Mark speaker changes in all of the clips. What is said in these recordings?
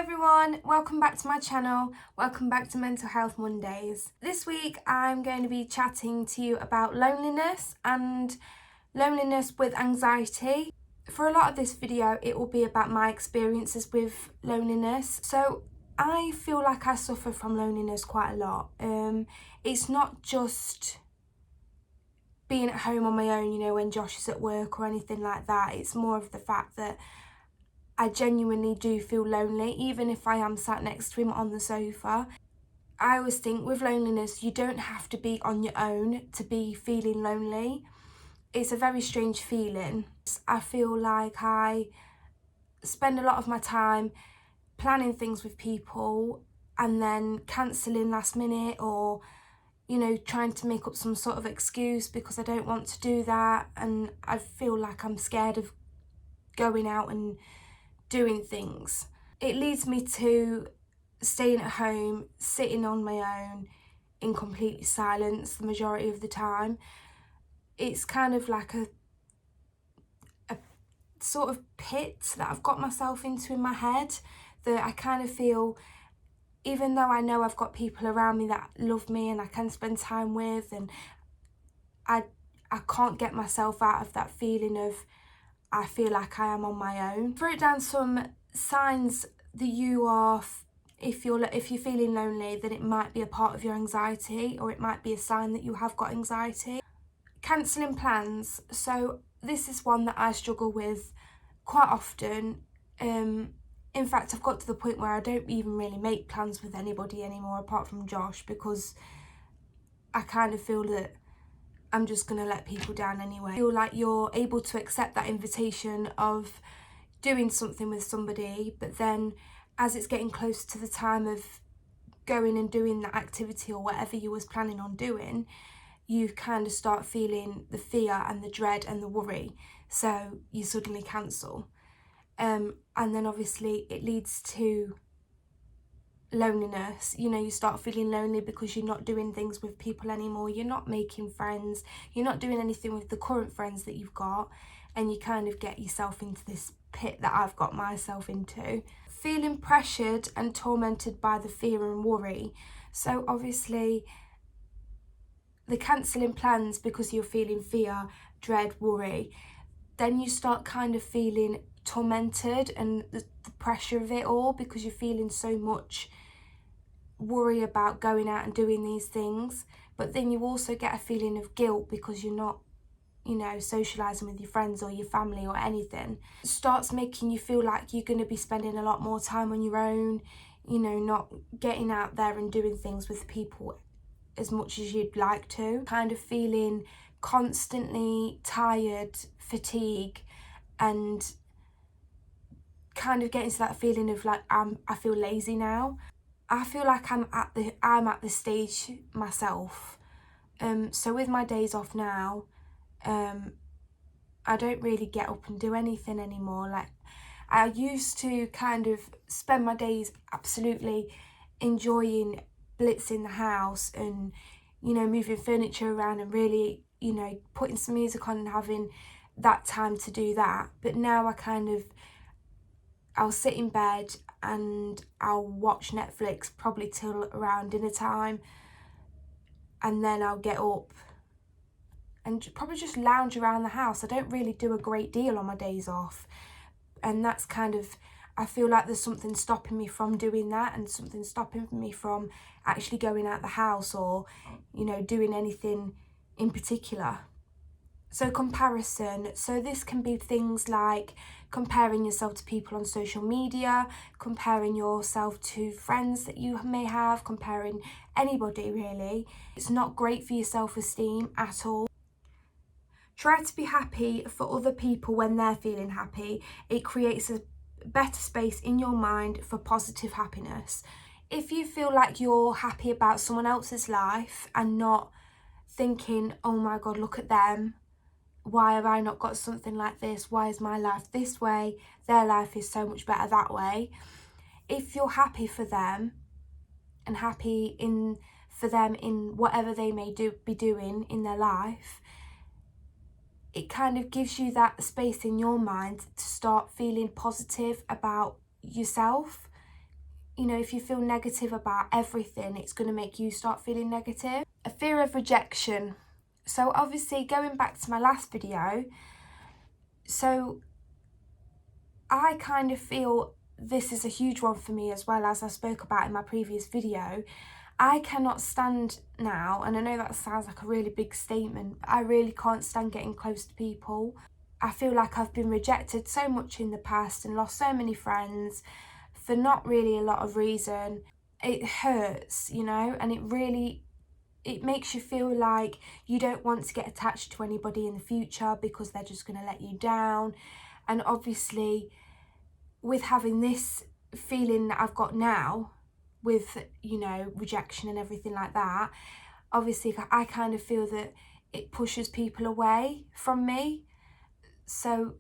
Speaker 1: everyone, welcome back to my channel, welcome back to Mental Health Mondays. This week I'm going to be chatting to you about loneliness and loneliness with anxiety. For a lot of this video it will be about my experiences with loneliness. So I feel like I suffer from loneliness quite a lot. It's not just being at home on my own, when Josh is at work or anything like that. It's more of the fact that I genuinely do feel lonely, even if I am sat next to him on the sofa. I always think with loneliness, you don't have to be on your own to be feeling lonely. It's a very strange feeling. I feel like I spend a lot of my time planning things with people and then cancelling last minute, or trying to make up some sort of excuse because I don't want to do that, and I feel like I'm scared of going out and doing things. It leads me to staying at home, sitting on my own in complete silence the majority of the time. It's kind of like a sort of pit that I've got myself into in my head, that I kind of feel, even though I know I've got people around me that love me and I can spend time with, and I can't get myself out of that feeling of I feel like I am on my own. Wrote down some signs that you are, if you're feeling lonely, then it might be a part of your anxiety, or it might be a sign that you have got anxiety. Cancelling plans. So this is one that I struggle with quite often. In fact, I've got to the point where I don't even really make plans with anybody anymore apart from Josh, because I kind of feel that I'm just going to let people down anyway. I feel like you're able to accept that invitation of doing something with somebody, but then as it's getting close to the time of going and doing that activity or whatever you was planning on doing, you kind of start feeling the fear and the dread and the worry, so you suddenly cancel. And then obviously it leads to loneliness. You start feeling lonely because you're not doing things with people anymore, you're not making friends, you're not doing anything with the current friends that you've got, and you kind of get yourself into this pit that I've got myself into. Feeling pressured and tormented by the fear and worry. So obviously the cancelling plans because you're feeling fear, dread, worry, then you start kind of feeling tormented and the pressure of it all, because you're feeling so much worry about going out and doing these things. But then you also get a feeling of guilt because you're not socialising with your friends or your family or anything. It starts making you feel like you're going to be spending a lot more time on your own, not getting out there and doing things with people as much as you'd like to. Kind of feeling constantly tired, fatigue, and kind of getting to that feeling of like I feel lazy now. I feel like I'm at the stage myself. So with my days off now, I don't really get up and do anything anymore. Like, I used to kind of spend my days absolutely enjoying blitzing the house and moving furniture around and really putting some music on and having that time to do that. But now I'll sit in bed and I'll watch Netflix probably till around dinner time, and then I'll get up and probably just lounge around the house. I don't really do a great deal on my days off, and that's kind of, I feel like there's something stopping me from doing that, and something stopping me from actually going out the house or doing anything in particular. So comparison. So this can be things like comparing yourself to people on social media, comparing yourself to friends that you may have, comparing anybody really. It's not great for your self-esteem at all. Try to be happy for other people when they're feeling happy. It creates a better space in your mind for positive happiness. If you feel like you're happy about someone else's life and not thinking, oh my God, look at them, why have I not got something like this? Why is my life this way? Their life is so much better that way. If you're happy for them and happy for them in whatever they may be doing in their life, it kind of gives you that space in your mind to start feeling positive about yourself, you know, if you feel negative about everything, it's going to make you start feeling negative. A fear of rejection. So obviously, going back to my last video, so I kind of feel this is a huge one for me, as well, as I spoke about in my previous video. I cannot stand now, and I know that sounds like a really big statement, but I really can't stand getting close to people. I feel like I've been rejected so much in the past and lost so many friends for not really a lot of reason. It hurts, you know, and it makes you feel like you don't want to get attached to anybody in the future because they're just going to let you down. And obviously, with having this feeling that I've got now, with, you know, rejection and everything like that, obviously I kind of feel that it pushes people away from me. So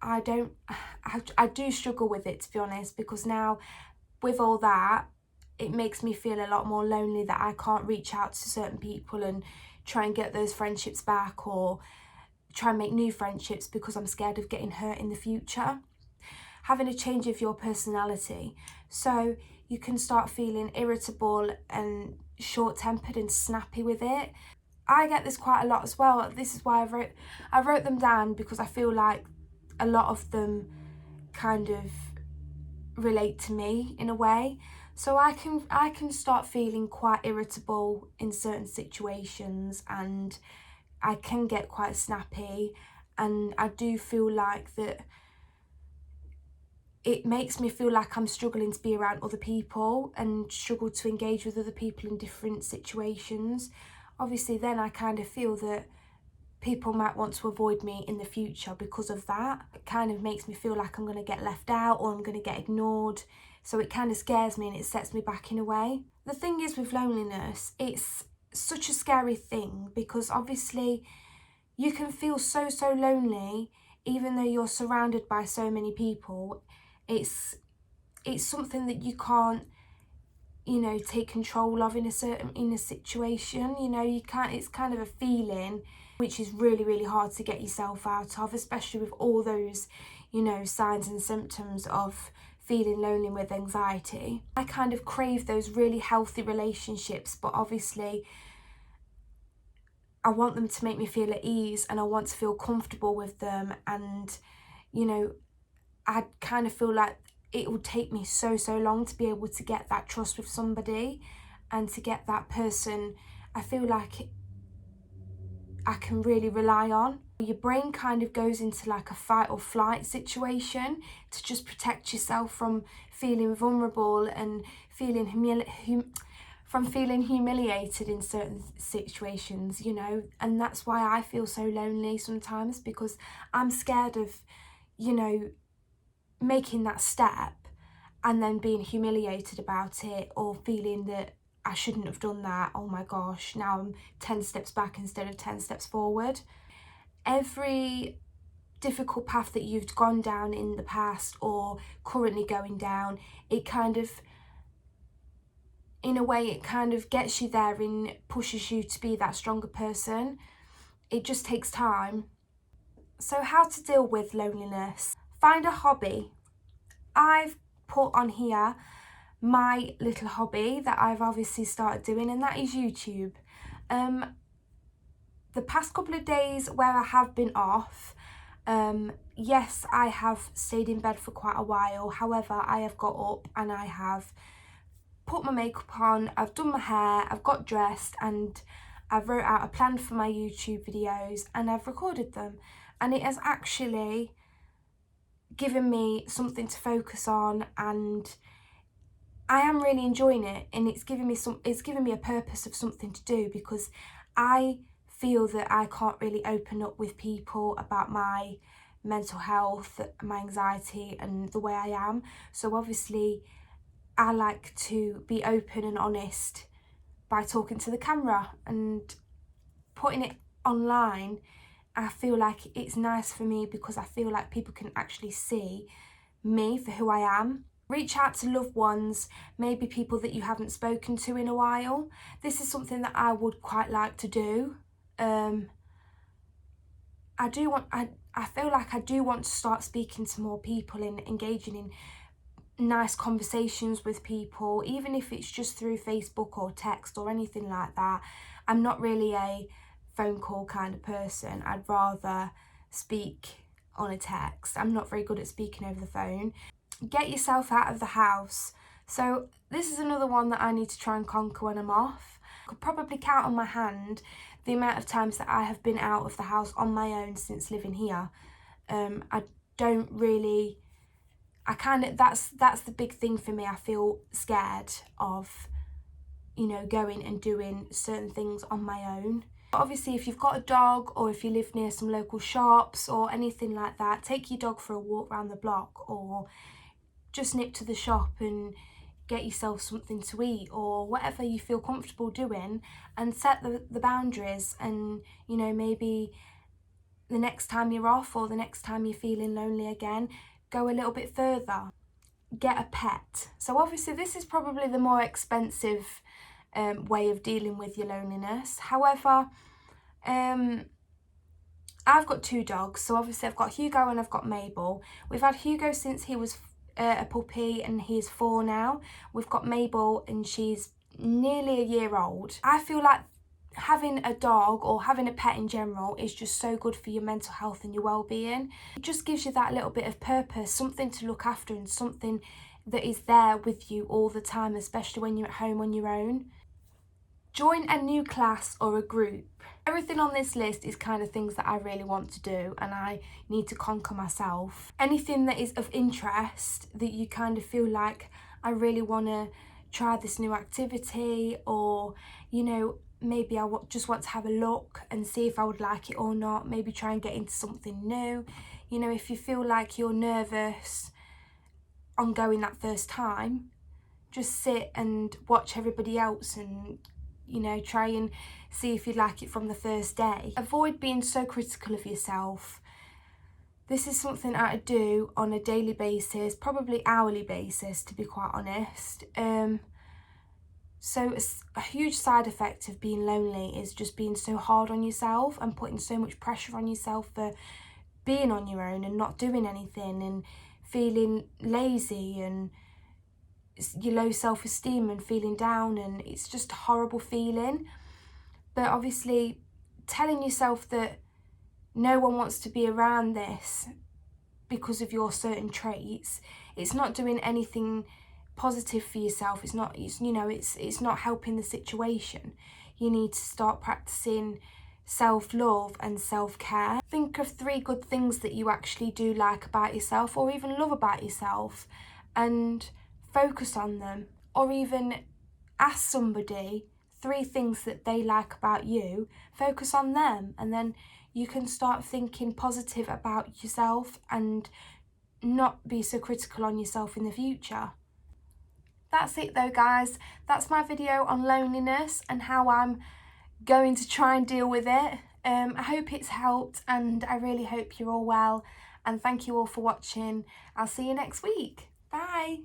Speaker 1: I do struggle with it, to be honest, because now with all that, it makes me feel a lot more lonely, that I can't reach out to certain people and try and get those friendships back, or try and make new friendships, because I'm scared of getting hurt in the future. Having a change of your personality. So you can start feeling irritable and short-tempered and snappy with it. I get this quite a lot as well. This is why I wrote them down, because I feel like a lot of them kind of relate to me in a way. So I can start feeling quite irritable in certain situations, and I can get quite snappy, and I do feel like that it makes me feel like I'm struggling to be around other people and struggle to engage with other people in different situations. Obviously, then I kind of feel that people might want to avoid me in the future because of that. It kind of makes me feel like I'm going to get left out, or I'm going to get ignored. So it kind of scares me and it sets me back in a way. The thing is with loneliness, it's such a scary thing, because obviously you can feel so lonely even though you're surrounded by so many people. It's something that you can't, you know, take control of in a situation. You know, you can't. It's kind of a feeling which is really hard to get yourself out of, especially with all those, you know, signs and symptoms of feeling lonely with anxiety. I kind of crave those really healthy relationships, but obviously I want them to make me feel at ease, and I want to feel comfortable with them. And, you know, I kind of feel like it would take me so long to be able to get that trust with somebody, and to get that person I feel like I can really rely on. Your brain kind of goes into like a fight or flight situation to just protect yourself from feeling vulnerable and feeling humiliated in certain situations, you know. And that's why I feel so lonely sometimes, because I'm scared of, you know, making that step and then being humiliated about it, or feeling that I shouldn't have done that. Oh my gosh, now I'm 10 steps back instead of 10 steps forward. Every difficult path that you've gone down in the past or currently going down, it kind of, in a way, it kind of gets you there and pushes you to be that stronger person. It just takes time. So how to deal with loneliness? Find a hobby. I've put on here my little hobby that I've obviously started doing, and that is YouTube. The past couple of days where I have been off, yes, I have stayed in bed for quite a while. However, I have got up and I have put my makeup on, I've done my hair, I've got dressed, and I've wrote out a plan for my YouTube videos, and I've recorded them. And it has actually given me something to focus on, and I am really enjoying it, and it's given me a purpose of something to do, because I feel that I can't really open up with people about my mental health, my anxiety, and the way I am. So obviously I like to be open and honest by talking to the camera and putting it online. I feel like it's nice for me, because I feel like people can actually see me for who I am. Reach out to loved ones, maybe people that you haven't spoken to in a while. This is something that I would quite like to do. I feel like I do want to start speaking to more people and engaging in nice conversations with people, even if it's just through Facebook or text or anything like that. I'm not really a phone call kind of person. I'd rather speak on a text. I'm not very good at speaking over the phone. Get yourself out of the house. So this is another one that I need to try and conquer when I'm off. I could probably count on my hand the amount of times that I have been out of the house on my own since living here. I don't really, that's the big thing for me. I feel scared of, you know, going and doing certain things on my own. But obviously, if you've got a dog or if you live near some local shops or anything like that, take your dog for a walk around the block, or just nip to the shop and get yourself something to eat, or whatever you feel comfortable doing, and set the boundaries. And, you know, maybe the next time you're off or the next time you're feeling lonely again, go a little bit further. Get a pet. So obviously this is probably the more expensive way of dealing with your loneliness. However, I've got 2 dogs, so obviously I've got Hugo and I've got Mabel. We've had Hugo since he was a puppy and he's 4 now. We've got Mabel and she's nearly a year old. I feel like having a dog or having a pet in general is just so good for your mental health and your well-being. It just gives you that little bit of purpose, something to look after and something that is there with you all the time, especially when you're at home on your own. Join a new class or a group. Everything on this list is kind of things that I really want to do and I need to conquer myself. Anything that is of interest that you kind of feel like, I really want to try this new activity, or, you know, maybe I just want to have a look and see if I would like it or not. Maybe try and get into something new. You know, if you feel like you're nervous on going that first time, just sit and watch everybody else and, you know, try and see if you like it from the first day. Avoid being so critical of yourself. This is something I do on a daily basis, probably hourly basis, to be quite honest. So a huge side effect of being lonely is just being so hard on yourself and putting so much pressure on yourself for being on your own and not doing anything and feeling lazy and your low self-esteem and feeling down, and it's just a horrible feeling. But obviously telling yourself that no one wants to be around this because of your certain traits, it's not doing anything positive for yourself. It's not helping the situation. You need to start practicing self-love and self-care. Think of 3 good things that you actually do like about yourself or even love about yourself and focus on them. Or even ask somebody 3 things that they like about you, focus on them, and then you can start thinking positive about yourself and not be so critical on yourself in the future. That's it though, guys. That's my video on loneliness and how I'm going to try and deal with it. I hope it's helped and I really hope you're all well, and thank you all for watching. I'll see you next week. Bye.